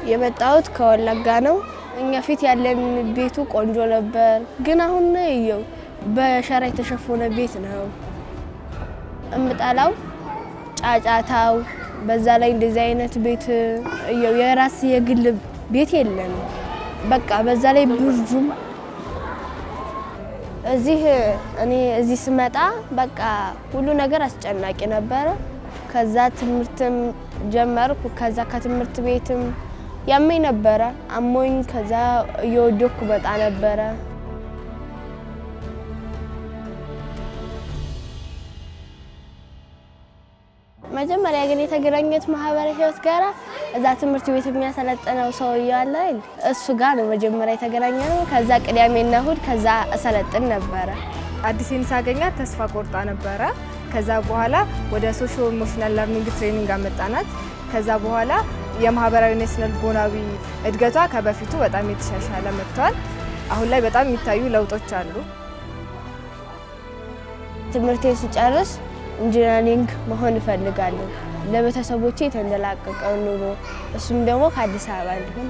የመጣሁት ከወለጋ ነው። እኛ ፊት ያለን ቤቱ ቆንጆ ነበር፣ ግን አሁን ነው በሸራ የተሸፈነ ቤት ነው። እምጣላው ጫጫታው፣ በዛ ላይ እንደዚህ አይነት ቤት የራስ የግል ቤት የለም። በቃ በዛ ላይ ብርዱም እዚህ ስመጣ በቃ ሁሉ ነገር አስጨናቂ ነበር። ከዛ ትምህርትም ጀመርኩ። ከዛ ከትምህርት ቤትም ያመኝ ነበር አሞኝ ከዛ እየወደኩ መጣ ነበር። መጀመሪያ ግን የተገናኘሁት ማህበራዊ ህይወት ጋራ እዛ ትምህርት ቤት የሚያሰለጥነው ሰው ያለ እሱ ጋር ነው መጀመሪያ የተገናኘነው። ከዛ ቅዳሜና እሁድ ከዛ አሰለጥን ነበር። አዲስን ሳገኛት ተስፋ ቆርጣ ነበር። ከዛ በኋላ ወደ ሶሺዮ ኢሞሽናል ለርኒንግ ትሬኒንግ አመጣናት። ከዛ በኋላ የማህበራዊና ስነ-ልቦናዊ እድገቷ ከበፊቱ በጣም የተሻሻለ መጥቷል። አሁን ላይ በጣም የሚታዩ ለውጦች አሉ። ትምህርቴን ስጨርስ ኢንጂነሪንግ መሆን እፈልጋለሁ። ለቤተሰቦቼ የተንደላቀቀ ኑሮ እሱም ደግሞ ከአዲስ አበባ እንዲሆን